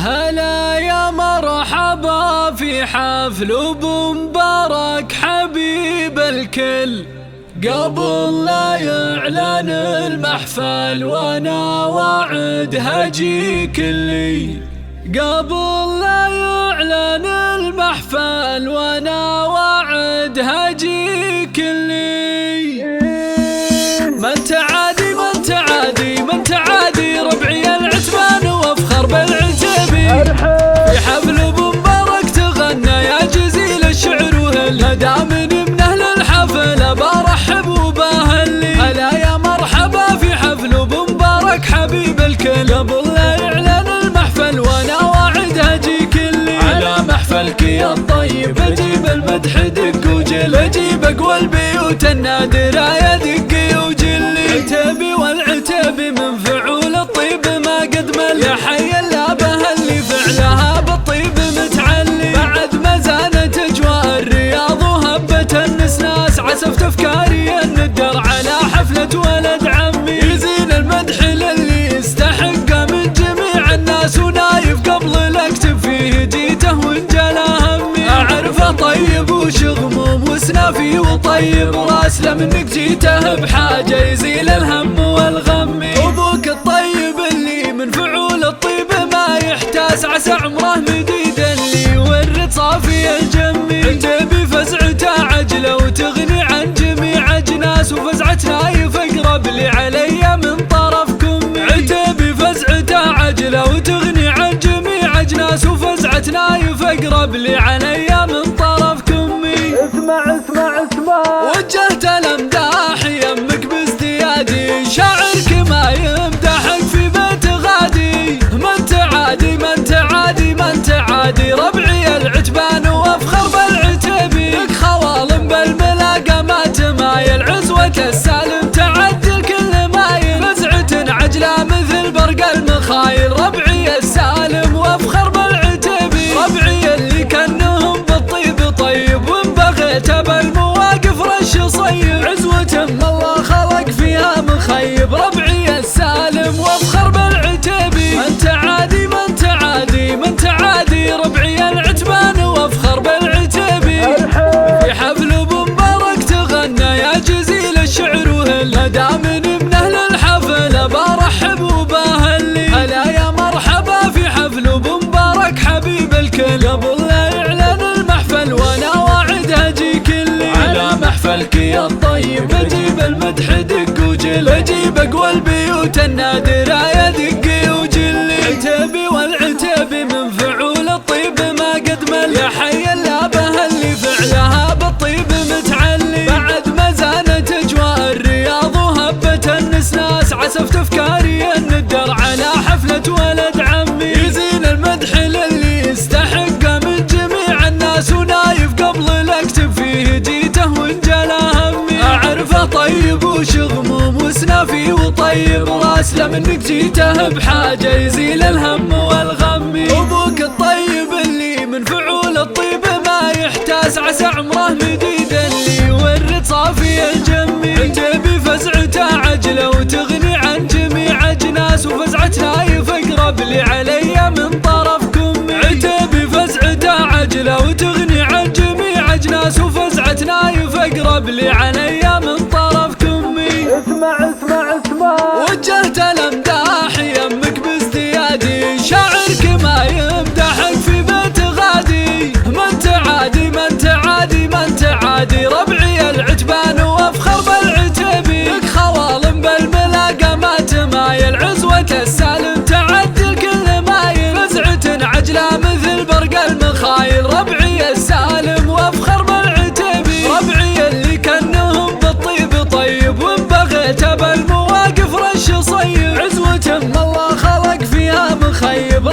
هلا يا مرحبا في حفل ابو مبارك حبيب الكل. قبل لا يعلن المحفل وانا واعد هجيك اللي، قبل لا يعلن المحفل وانا واعد هجيك اللي. ما انت عادي ما انت عادي ما انت عادي ربعي العتبان وافخر بالعتبي. في حفل ابو مبارك تغنى يا جزيل الشعر وهل دامني من اهل الحفل برحب وباهلي. هلا يا مرحبا في حفل ابو مبارك حبيب الكل. قبل لا يعلن المحفل وانا واعد هجيك اللي، على محفلك يا الطيب اجيب المدح دق وجل، اجيب اقوى البيوت النادرة يا دقي وجلي. عتبي والعتبي من فعول الطيب ما قد مل، يا حي اللابه اللي فعلها بالطيب متعلي. بعد ما زانت اجواء الرياض وهبة النسناس، عسفت افكاري الندر على حفلة ولد عمي. يزين المدح للي يستحقه من جميع الناس، ونايف قبل اكتب فيه جيته وانجلى همي. اعرفه طيب وشغموم وسنافي وطيب راس، لمنك جيته بحاجة يزيل الهم والغم. ابوك الطيب اللي من فعول الطيب ما يحتاس، عسى عمره مديد اللي ورد صافي الجمي. عتبي فزعته عجلة وتغني عن جميع اجناس، وفزعة نايف اقرب لي علي من طرف كمي. عتبي فزعته عجلة وتغني عن جميع اجناس، وفزعة نايف اقرب لي علي من طرف كمي. اسمع اسمع اسمع، وجهت الامداح يمك بازديادي، شاعرك ما يمدحك في بيت غادي. ما انت عادي ما انت عادي ما انت عادي ربعي العتبان وافخر بالعتبي. لك خوالم بالملاقى ما تمايل، عزوة السالم تعدي الكل مايل. فزعة عجلة مثل برق المخايل ربعي السالم وافخر بالعتبي. ربعي اللي كانهم بالطيب طيب، وان بغيت بالمواقف رش صيب. عزوة الله خلق فيها مخيب ربعي السالم وافخر بالعتبي. ما انت عادي ما انت عادي ما انت عادي ربعي العتبان وافخر بالعتبي. في حفل ابو مبارك تغنى يا جزيل الشعر وهل دامني من اهل الحفل برحب وباهلي. هلا يا مرحبا في حفل ابو مبارك حبيب الكل. قبل لا يعلن المحفل وانا واعد هجيك اللي، على محفلك يا الطيب اجيب المدح دق وجل، اجيب اقوى البيوت النادرة يا دقي وجلي. عتبي والعتبي من فعول الطيب ما قد مل، يا حي اللابه اللي فعلها بالطيب متعلي. بعد ما زانت اجواء الرياض وهبة النسناس، عسفت افكاري الندر على حفلة ولد عمي. يزين المدح للي يستحقه من جميع الناس، ونايف قبل اكتب فيه جيته وانجلى همي. اعرفه طيب وشغموم وسنافي وطيب راس، لمنك جيته بحاجة يزيل الهم والغم. ابوك الطيب اللي من فعول الطيب ما يحتاس، عسى عمره مديد اللي يورد صافي الجمي. عتبي فزعته عجلة وتغني عن جميع اجناس، وفزعة نايف اقرب لي علي من طرف كمي. عتبي فزعته عجلة وتغني عن جميع اجناس، وفزعة نايف اقرب لي علي من طرف كمي. اسمع اسمع اسمع، وجهت الامداح يمك بازديادي، شاعرك ما يمدحك في بيت غادي. ما انت عادي ما انت عادي ما انت عادي ربعي العتبان وافخر بالعتبي. لك خوالم بالملاقى ما تمايل، عزوة السالم تعدي الكل مايل. فزعة عجلة مثل برق المخايل ربعي السالم وافخر بالعتبي. ربعي اللي كانهم بالطيب طيب، وان بغيت بالمواقف رش صيب. عزوة الله خلق فيها مخيب